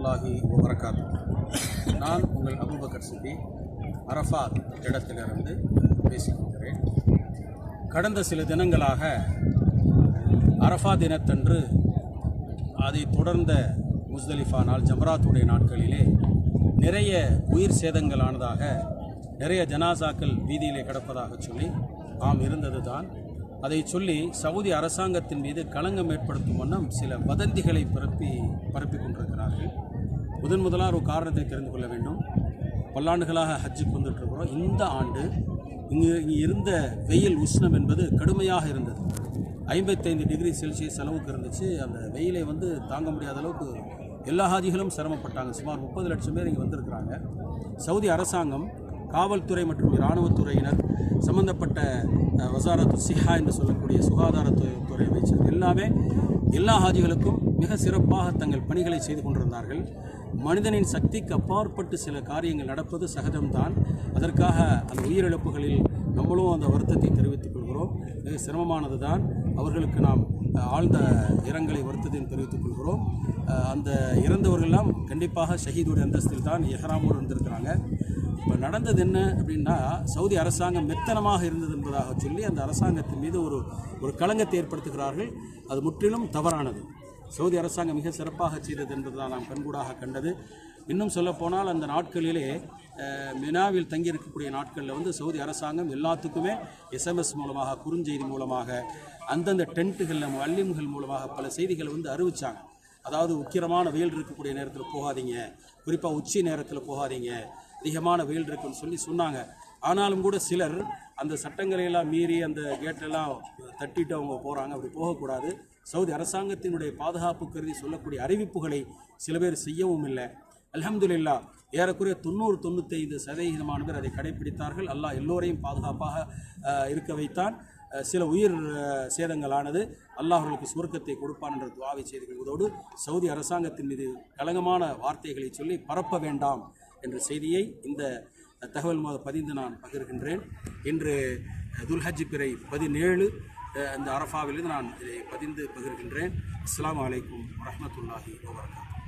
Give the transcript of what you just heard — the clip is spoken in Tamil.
வரஹ்மத்துல்லாஹி வபரகாத்துஹு. நான் உங்கள் அபூபக்கர் சித்திக் அரஃபாத் இடத்திலிருந்து பேசிக்கொள்கிறேன். கடந்த சில தினங்களாக அரஃபா தினத்தன்று அதை தொடர்ந்த முஸ்தலிஃபா நாள் ஜம்ராத்துடைய நாட்களிலே நிறைய உயிர் சேதங்களானதாக நிறைய ஜனாசாக்கள் வீதியிலே கிடப்பதாக சொல்லி இருந்தது தான். அதை சொல்லி சவுதி அரசாங்கத்தின் மீது களங்கம் ஏற்படுத்தும் வண்ணம் சில வதந்திகளை பரப்பி கொண்டிருக்கிறார்கள். முதலாக ஒரு காரணத்தை தெரிந்து கொள்ள வேண்டும். பல்லாண்டுகளாக ஹஜ்ஜுக்கு வந்துட்டுருக்கிறோம். இந்த ஆண்டு இங்கே இருந்த வெயில் உஷ்ணம் என்பது கடுமையாக இருந்தது. 55 டிகிரி செல்சியஸ் அளவுக்கு இருந்துச்சு. அந்த வெயிலை தாங்க முடியாத அளவுக்கு எல்லா ஹாஜிகளும் சிரமப்பட்டாங்க. சுமார் 30 லட்சம் பேர் இங்கே வந்திருக்கிறாங்க. சவுதி அரசாங்கம், காவல்துறை மற்றும் இராணுவத்துறையினர், சம்பந்தப்பட்ட வசாரத்து சிஹா என்று சொல்லக்கூடிய சுகாதாரத்துறை அமைச்சர் எல்லாமே எல்லா ஹாஜிகளுக்கும் மிக சிறப்பாக தங்கள் பணிகளை செய்து கொண்டிருந்தார்கள். மனிதனின் சக்திக்கு அப்பாற்பட்டு சில காரியங்கள் நடப்பது சகஜம்தான். அதற்காக அந்த உயிரிழப்புகளில் நம்மளும் அந்த வருத்தத்தை தெரிவித்துக் கொள்கிறோம். மிக சிரமமானது தான். அவர்களுக்கு நாம் ஆழ்ந்த இரங்கலை வருத்தத்தையும் தெரிவித்துக் கொள்கிறோம். அந்த இறந்தவர்களெல்லாம் கண்டிப்பாக ஷஹீதுடைய அந்தஸ்தில் தான் எஹ்ராமோடு இருந்திருக்கிறாங்க. இப்போ நடந்தது என்ன அப்படின்னா, சவுதி அரசாங்கம் மெத்தனமாக இருந்தது என்பதாக சொல்லி அந்த அரசாங்கத்தின் மீது ஒரு களங்கத்தை ஏற்படுத்துகிறார்கள். அது முற்றிலும் தவறானது. சவுதி அரசாங்கம் மிக சிறப்பாக செய்தது என்பதுதான் நாம் கண்கூடாக கண்டது. இன்னும் சொல்லப்போனால் அந்த நாட்களிலே மினாவில் தங்கியிருக்கக்கூடிய நாட்களில் சவுதி அரசாங்கம் எல்லாத்துக்குமே SMS மூலமாக, குறுஞ்செய்தி மூலமாக, அந்தந்த டென்ட்டுகளில் வல்லிம்கள் மூலமாக பல செய்திகளை அறிவித்தாங்க. அதாவது உக்கிரமான வெயில் இருக்கக்கூடிய நேரத்தில் போகாதீங்க, குறிப்பாக உச்சி நேரத்தில் போகாதீங்க, அதிகமான வெயில் இருக்குன்னு சொல்லி சொன்னாங்க. ஆனாலும் கூட சிலர் அந்த சட்டங்களையெல்லாம் மீறி அந்த கேட்டெல்லாம் தட்டிட்டு அவங்க போகிறாங்க. அப்படி போகக்கூடாது. சவுதி அரசாங்கத்தினுடைய பாதுகாப்பு கருதி சொல்லக்கூடிய அறிவிப்புகளை சில பேர் செய்யவும் இல்லை. அல்ஹம்துலில்லாஹ், ஏறக்குறைய 90-95% பேர் அதை கடைபிடித்தார்கள். அல்லாஹ் எல்லோரையும் பாதுகாப்பாக இருக்க வைத்தான். சில உயிர் சேதங்களானது. அல்லாஹ் அவர்களுக்கு சுவர்க்கத்தை கொடுப்பான் என்ற துஆவை செய்து கொள்வதோடு சவுதி அரசாங்கத்தின் மீது கலங்கமான வார்த்தைகளை சொல்லி பரப்ப வேண்டாம் என்ற செய்தியை இந்த தகவல் பதிந்து நான் பகிர்கின்றேன். இன்று துல்ஹஜ் பிறை 17 இந்த அரஃபாவிலிருந்து நான் இதை பதிந்து பகிர்கின்றேன். அஸ்ஸலாமு அலைக்கும் வரஹ்மத்துல்லாஹி வபரகாத்துஹு.